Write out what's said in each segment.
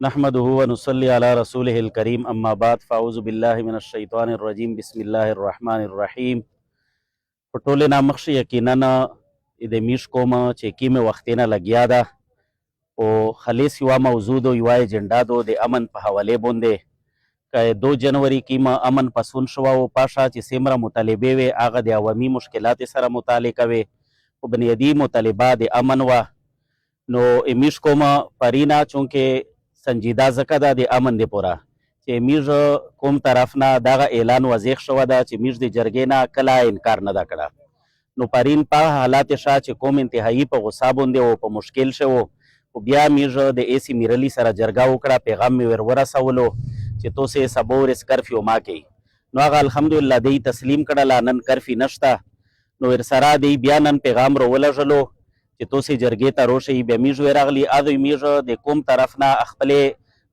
नहमदुहु व नुसल्ली अला रसूलिहिल करीम अम्मा बाद फ़ाउज़ु बिल्लाहि मिनश शैतानिर रजीम बिस्मिल्लाहिर रहमानिर रहीम په ټولې نامخشي یقینا د میش کوم چې کیمه وختینه لګیا ده او خلیص یوه موضوع دو یوه ایجنډا دو د امن په حواله باندې که 2 جنوري کیمه امن پسون شوه او پاشا چې سمره مطالبه وي هغه د عوامي مشکلات سره متعلق وي او بنیادی مطالبه د امن و نو میش کوم پرینا چونکه سنجیده ځکه ده د امن د پوره چې میژ کوم طرف نه دغه اعلان وضیح شوه ده چې میژ د جرګې نه کله انکار نه ده کړه نو پرین په حالات شاه چې کوم انتهایی په غصه باندې او په مشکل شو او بیا میژ د ای سی میرلی سره جرګه وکړه پیغام مې ور ورسولو چې توسې سبا ورځ کرفیو ما کوي نو هغه الحمدلله دی تسلیم کړله نن کرفي نشته نو ورسره دی بیا نن پیغام راولږلو چې توسې جرګې ته روشئ بیا میژ ورغلي هغوی میژ د کوم طرف نه خپلې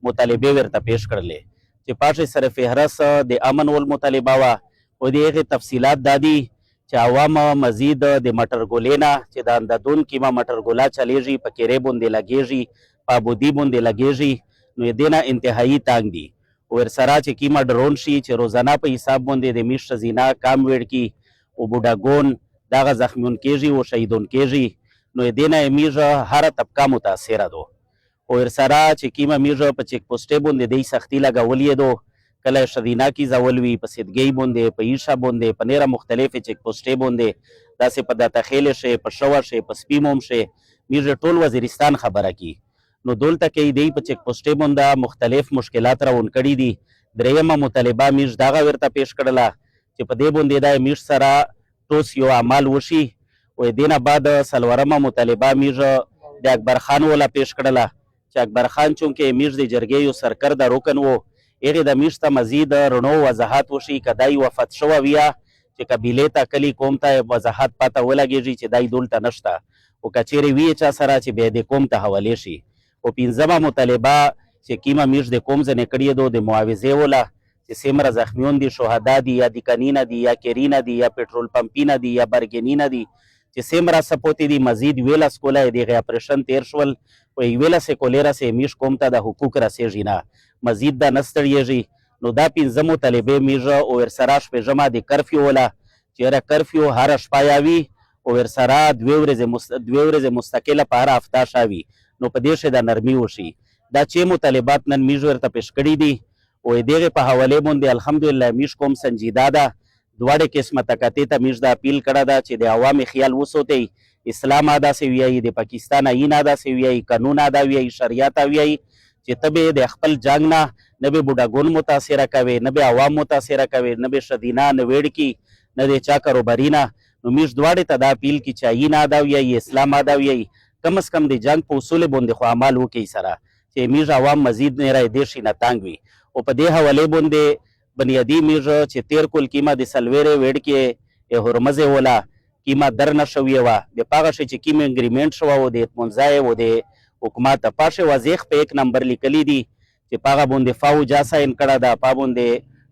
مطالبې ورته پیش کړلې چې پاشې سره فهرست د امن ول مطالبه وه او د هغې تفصیلات دا دي چې عوام مزید د مټرګلې نه چې د اندادون کیمه مټرګله چلیږي په کرې باندې لګیږي په ابودي باندې لګیږي نو د دې نه انتهایی تانګ دي او ورسره چې کیمه ډرون شي چې روزانه په حساب باندې د میش ښځینه کام ویړ کي او بوډاګون دغه زخمیون کیږي او شهیدون کیږي نو د دې نه میژ هره طبقه متاثره دو او ورسره چې کیمه میژ په چیک پوسټې باندې دی سختي لګولې دو کله ښځینه کې ځول وي په سیدګۍ باندې په ایشه باندې په نېره مختلفې چیک پوسټې باندې داسې په داتخیلې شي په شوه شي په سپیموم شي میژ ټول وزیرستان خبره کی نو دلته کې دی په چیک پوسټې باندې مختلف مشکلات راون کړي دي درېیمه مطالبه میژ دغه ورته پیش کړله چې په دې باندې د میژ سره ټوس یو عمل وشي و دینه بعد سلورمه مطالبه میژ د اکبر خان ولا پیش کړله چې اکبر خان چونکې میژ د جرګې یو سرکرده رکن و هغې د میژ ته مزید رڼو وضاحت وشي که دای وفات شوه ویه چې قبیلې ته کلي قوم ته وضاحت پته ولګېږي چې دای دلته نشته او که چیرې وي چا سره چې بیا د قوم ته حوالې شي او پنځمه مطالبه چې کیمه میژ د قوم ځنې کړې دو د معاوضې وله چې سمره زخمیون دي شهدا دي یا دیکنینه دي یا کرینه دي یا پټرول پمپینه دي یا برګینینه دي چې سمره سپوتې دي مزید 11 کوله د هغې اپریشن تیر شول او 11 کولی رسې میژ قوم ته د حقوق رسېږي نه مزید دا نه ستړیږي نو دا 5 مطالبې میژ او ورسره شپږمه د کرفیو وله چې یاره کرفیو هره شپه یا وي او ورسره 2 ورځې مستقله په هره هفته شا وي نو په دې شی د نرمي وشي دا چې مطالبات نن میژ ورته پیش کړي دي او د هغې په حوالې باندې الحمدلله میژ قوم سنجیده ده دواړې قسمه تکتې ته میژ دا اپیل کړه ده چې د عوامي خیال وسوتی اسلام ادا سې ویایي د پاکستان آیین ادا سې ویایي قانون ادا ویایي شریعت ویایي چې ته به د خپل جنګ نه نه به بوډاګون متاثره کوي نه به عوام متاثره کوي نه به ښځینه نه ویړکي نه د چا کاروباري نه نو میژ دواړې ته دا اپیل کړي چې آیین ادا ویایي اسلام ادا ویایي کم از کم د جنګ په اصولو باندې خو عمل وکړي سره چې میژ عوام مزید نه رای شي نه تانګ وي او په دې حوالې باندې بنیادی میژ چې تیر کل کیمه د سلویرې ویډ کې هرمزې وله کیمه در نه شوې وه بیا په هغه شی چې کیمه اګریمنټ شوه او د اطمنځای او د حکومت پاشې واضح په 1 نمبر لیکلی دي چې په هغه باندې فاو جا ساین کړه ده په باندې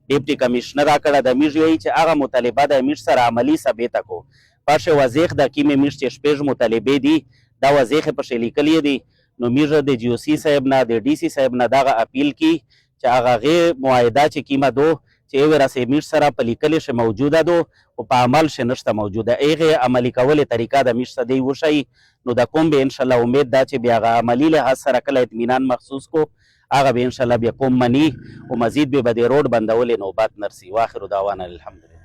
ډیپټي کمیشنر کړه د میژ وایي چې هغه مطالبه د میژ سره عملي ثابته کو پاشې واضح د کیمه میژ چې شپږ مطالبې دي دا واضح په شی لیکلی دي نو میژ د جی او سی صاحب نه د ډي سی صاحب نه دغه اپیل کی چې هغه غیر معاهده چې کیمه دو چې یو راسې میژ سره په لیکلې شی موجوده دو او په عمل شی نشته موجوده هغې عملي کولې طریقه د میژ ته دی وښایي نو د کوم به انشاءالله امید دا چې بیا هغه عملي لحاظ سره کله اطمینان محسوس کو هغه به انشاءالله بیا کوم مني او مزید به د روډ بندولې نوبت نرسي واخر دعوانا الحمدلله